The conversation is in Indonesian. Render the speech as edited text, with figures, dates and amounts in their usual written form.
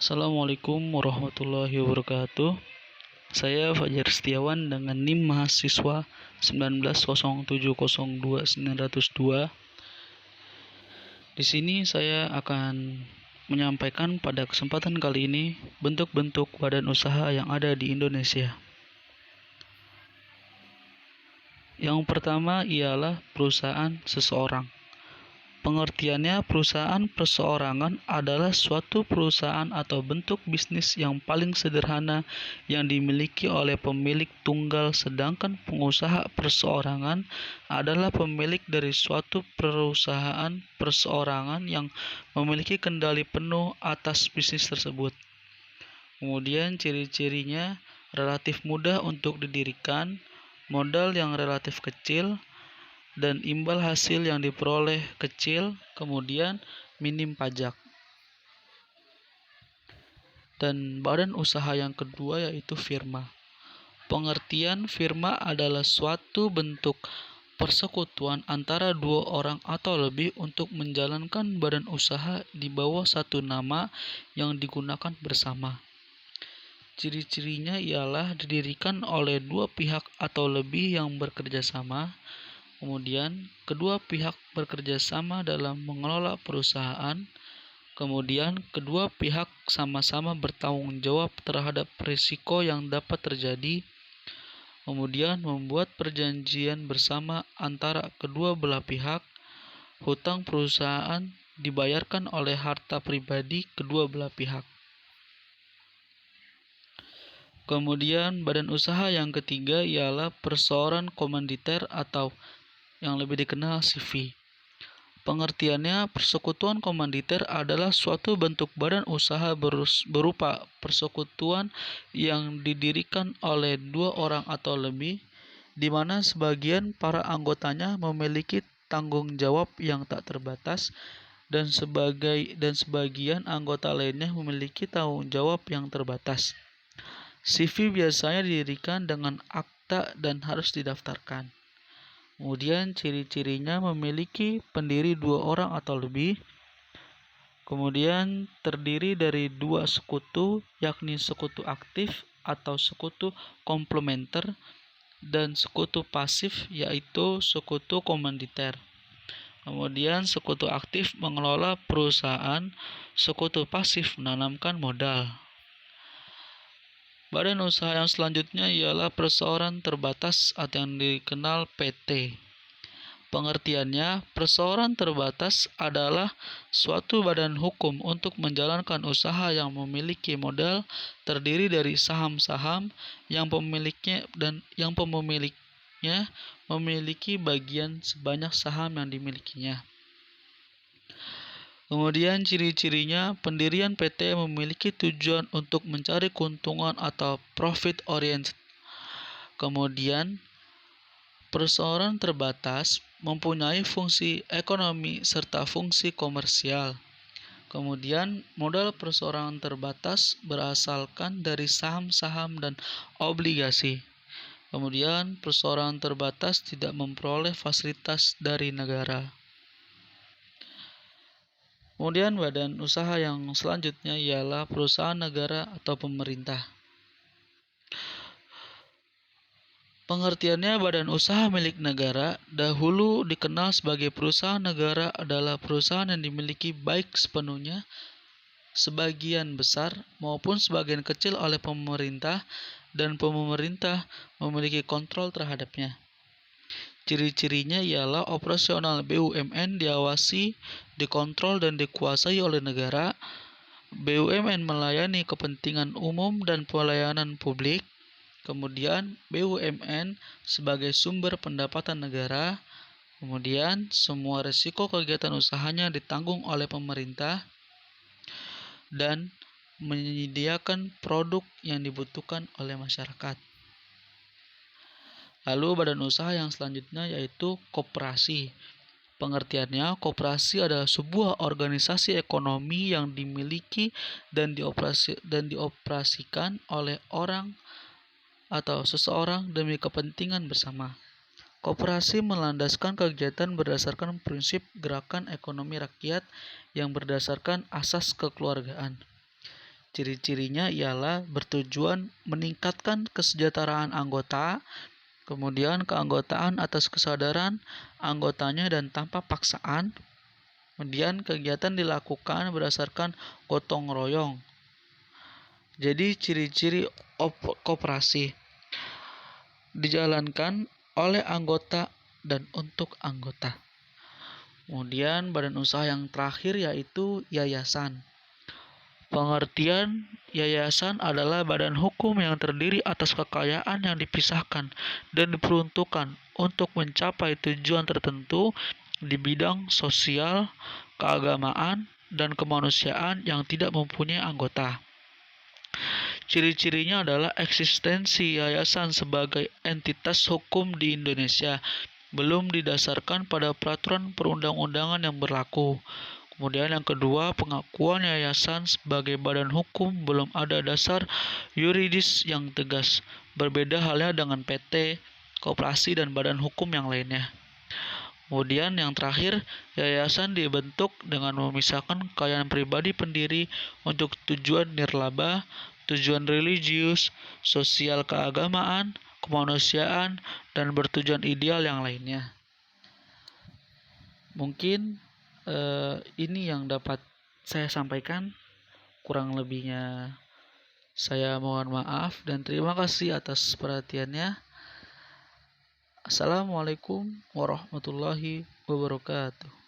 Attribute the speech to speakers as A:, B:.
A: Assalamualaikum warahmatullahi wabarakatuh. Saya Fajar Setiawan dengan NIM mahasiswa 190702902. Di sini saya akan menyampaikan pada kesempatan kali ini bentuk-bentuk badan usaha yang ada di Indonesia. Yang pertama ialah perusahaan seseorang. Pengertiannya, perusahaan perseorangan adalah suatu perusahaan atau bentuk bisnis yang paling sederhana yang dimiliki oleh pemilik tunggal, sedangkan pengusaha perseorangan adalah pemilik dari suatu perusahaan perseorangan yang memiliki kendali penuh atas bisnis tersebut. Kemudian ciri-cirinya relatif mudah untuk didirikan, modal yang relatif kecil, dan imbal hasil yang diperoleh kecil, kemudian minim pajak. Dan badan usaha yang kedua yaitu firma. Pengertian firma adalah suatu bentuk persekutuan antara dua orang atau lebih untuk menjalankan badan usaha di bawah satu nama yang digunakan bersama. Ciri-cirinya ialah didirikan oleh dua pihak atau lebih yang bekerja sama. Kemudian, kedua pihak bekerja sama dalam mengelola perusahaan. Kemudian, kedua pihak sama-sama bertanggung jawab terhadap risiko yang dapat terjadi. Kemudian, membuat perjanjian bersama antara kedua belah pihak. Hutang perusahaan dibayarkan oleh harta pribadi kedua belah pihak. Kemudian, badan usaha yang ketiga ialah perseorangan komanditer atau yang lebih dikenal CV. Pengertiannya, persekutuan komanditer adalah suatu bentuk badan usaha berupa persekutuan yang didirikan oleh dua orang atau lebih, di mana sebagian para anggotanya memiliki tanggung jawab yang tak terbatas dan sebagian anggota lainnya memiliki tanggung jawab yang terbatas. CV biasanya didirikan dengan akta dan harus didaftarkan. Kemudian ciri-cirinya memiliki pendiri dua orang atau lebih. Kemudian terdiri dari dua sekutu, yakni sekutu aktif atau sekutu komplementer, dan sekutu pasif, yaitu sekutu komanditer. Kemudian sekutu aktif mengelola perusahaan, sekutu pasif menanamkan modal. Badan usaha yang selanjutnya ialah perseorangan terbatas atau yang dikenal PT. Pengertiannya, perseorangan terbatas adalah suatu badan hukum untuk menjalankan usaha yang memiliki modal terdiri dari saham-saham yang pemiliknya memiliki bagian sebanyak saham yang dimilikinya. Kemudian ciri-cirinya, pendirian PT memiliki tujuan untuk mencari keuntungan atau profit oriented. Kemudian, perseorangan terbatas mempunyai fungsi ekonomi serta fungsi komersial. Kemudian, modal perseorangan terbatas berasalkan dari saham-saham dan obligasi. Kemudian, perseorangan terbatas tidak memperoleh fasilitas dari negara. Kemudian badan usaha yang selanjutnya ialah perusahaan negara atau pemerintah. Pengertiannya, badan usaha milik negara dahulu dikenal sebagai perusahaan negara adalah perusahaan yang dimiliki baik sepenuhnya, sebagian besar, maupun sebagian kecil oleh pemerintah, dan pemerintah memiliki kontrol terhadapnya. Ciri-cirinya ialah operasional BUMN diawasi, dikontrol, dan dikuasai oleh negara. BUMN melayani kepentingan umum dan pelayanan publik. Kemudian BUMN sebagai sumber pendapatan negara. Kemudian semua risiko kegiatan usahanya ditanggung oleh pemerintah dan menyediakan produk yang dibutuhkan oleh masyarakat. Lalu badan usaha yang selanjutnya yaitu koperasi. Pengertiannya, koperasi adalah sebuah organisasi ekonomi yang dimiliki dan dioperasikan oleh orang atau seseorang demi kepentingan bersama. Koperasi melandaskan kegiatan berdasarkan prinsip gerakan ekonomi rakyat yang berdasarkan asas kekeluargaan. Ciri-cirinya ialah bertujuan meningkatkan kesejahteraan anggota, kemudian keanggotaan atas kesadaran anggotanya dan tanpa paksaan. Kemudian kegiatan dilakukan berdasarkan gotong royong. Jadi ciri-ciri koperasi dijalankan oleh anggota dan untuk anggota. Kemudian badan usaha yang terakhir yaitu yayasan. Pengertian yayasan adalah badan hukum yang terdiri atas kekayaan yang dipisahkan dan diperuntukkan untuk mencapai tujuan tertentu di bidang sosial, keagamaan, dan kemanusiaan yang tidak mempunyai anggota. Ciri-cirinya adalah eksistensi yayasan sebagai entitas hukum di Indonesia belum didasarkan pada peraturan perundang-undangan yang berlaku. Kemudian yang kedua, pengakuan yayasan sebagai badan hukum belum ada dasar yuridis yang tegas. Berbeda halnya dengan PT, koperasi, dan badan hukum yang lainnya. Kemudian yang terakhir, yayasan dibentuk dengan memisahkan kekayaan pribadi pendiri untuk tujuan nirlaba, tujuan religius, sosial keagamaan, kemanusiaan, dan bertujuan ideal yang lainnya. Mungkin ini yang dapat saya sampaikan. Kurang lebihnya saya mohon maaf dan terima kasih atas perhatiannya. Assalamualaikum warahmatullahi wabarakatuh.